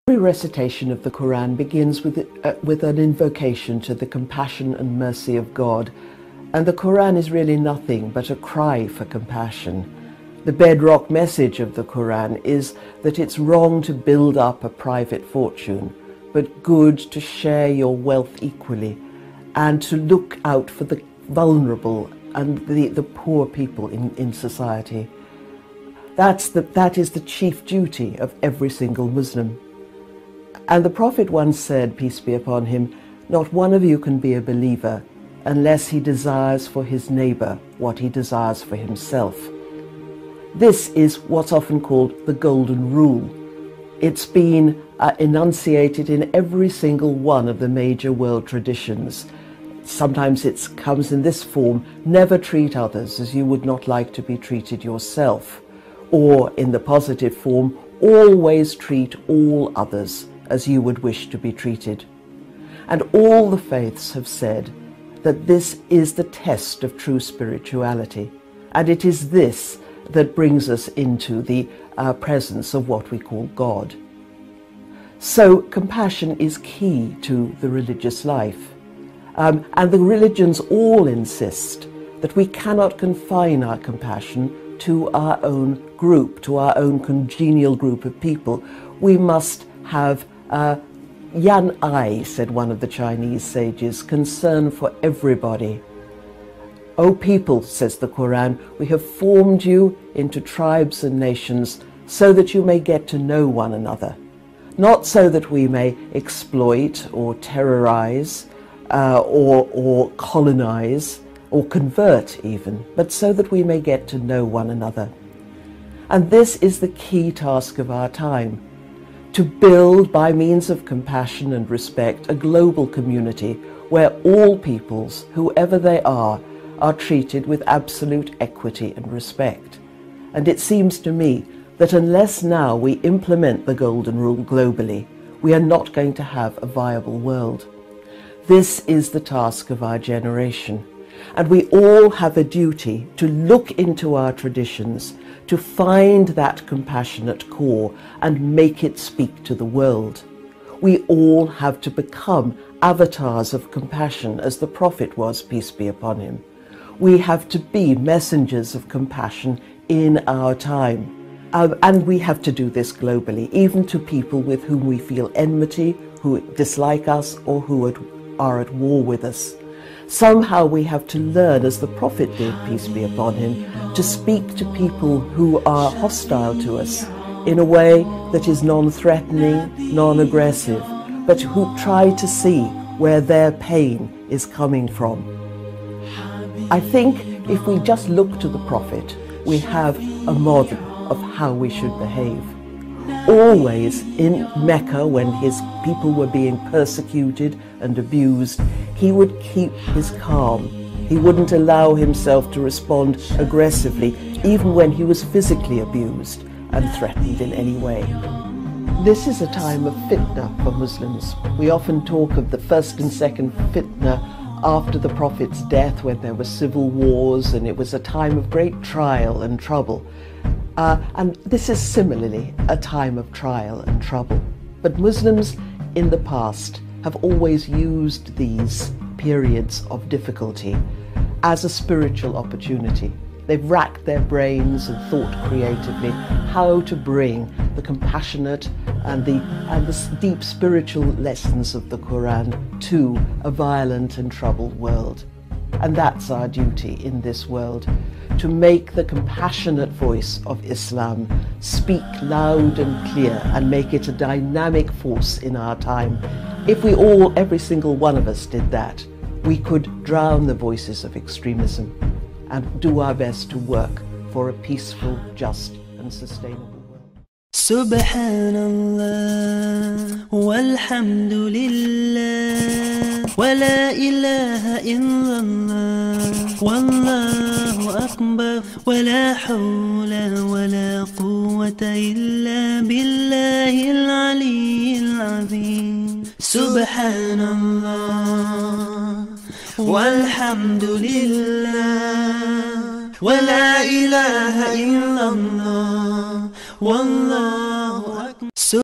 Every recitation of the Quran begins with an invocation to the compassion and mercy of God, and the Quran is really nothing but a cry for compassion. The bedrock message of the Quran is that it's wrong to build up a private fortune, but good to share your wealth equally and to look out for the vulnerable and the poor people in society. That is the chief duty of every single Muslim. And the Prophet once said, peace be upon him, "Not one of you can be a believer unless he desires for his neighbor what he desires for himself." This is what's often called the golden rule. It's been enunciated in every single one of the major world traditions. Sometimes it comes in this form: never treat others as you would not like to be treated yourself. Or in the positive form, always treat all others as you would wish to be treated. And all the faiths have said that this is the test of true spirituality, and it is this that brings us into the presence of what we call God. So compassion is key to the religious life, and the religions all insist that we cannot confine our compassion to our own group, to our own congenial group of people. We must have yan ai, said one of the Chinese sages, concern for everybody. O people, says the Quran, we have formed you into tribes and nations so that you may get to know one another, not so that we may exploit or terrorize or colonize or convert even, but so that we may get to know one another. And this is the key task of our time: to build, by means of compassion and respect, a global community where all peoples, whoever they are treated with absolute equity and respect. And it seems to me that unless now we implement the Golden Rule globally, we are not going to have a viable world. This is the task of our generation, and we all have a duty to look into our traditions, to find that compassionate core and make it speak to the world. We all have to become avatars of compassion, as the Prophet was, peace be upon him. We have to be messengers of compassion in our time. And we have to do this globally, even to people with whom we feel enmity, who dislike us, or who are at war with us. Somehow we have to learn, as the Prophet did, peace be upon him, to speak to people who are hostile to us in a way that is non-threatening, non-aggressive, but who try to see where their pain is coming from. I think if we just look to the Prophet, we have a model of how we should behave. Always in Mecca, when his people were being persecuted and abused, he would keep his calm. He wouldn't allow himself to respond aggressively, even when he was physically abused and threatened in any way. This is a time of fitna for Muslims. We often talk of the first and second fitna after the Prophet's death, when there were civil wars, and it was a time of great trial and trouble. And this is similarly a time of trial and trouble. But Muslims in the past have always used these periods of difficulty as a spiritual opportunity. They've racked their brains and thought creatively how to bring the compassionate and the deep spiritual lessons of the Quran to a violent and troubled world. And that's our duty in this world, to make the compassionate voice of Islam speak loud and clear and make it a dynamic force in our time. If we all, every single one of us, did that, we could drown the voices of extremism and do our best to work for a peaceful, just and sustainable world. Subhanallah walhamdulillah wa la ilaha illallah wallahu akbar wa la hawla wa la quwwata illa billahil aliyyil azim. Subhanallah walhamdulillah wa la ilaha illallah wallahu akbar.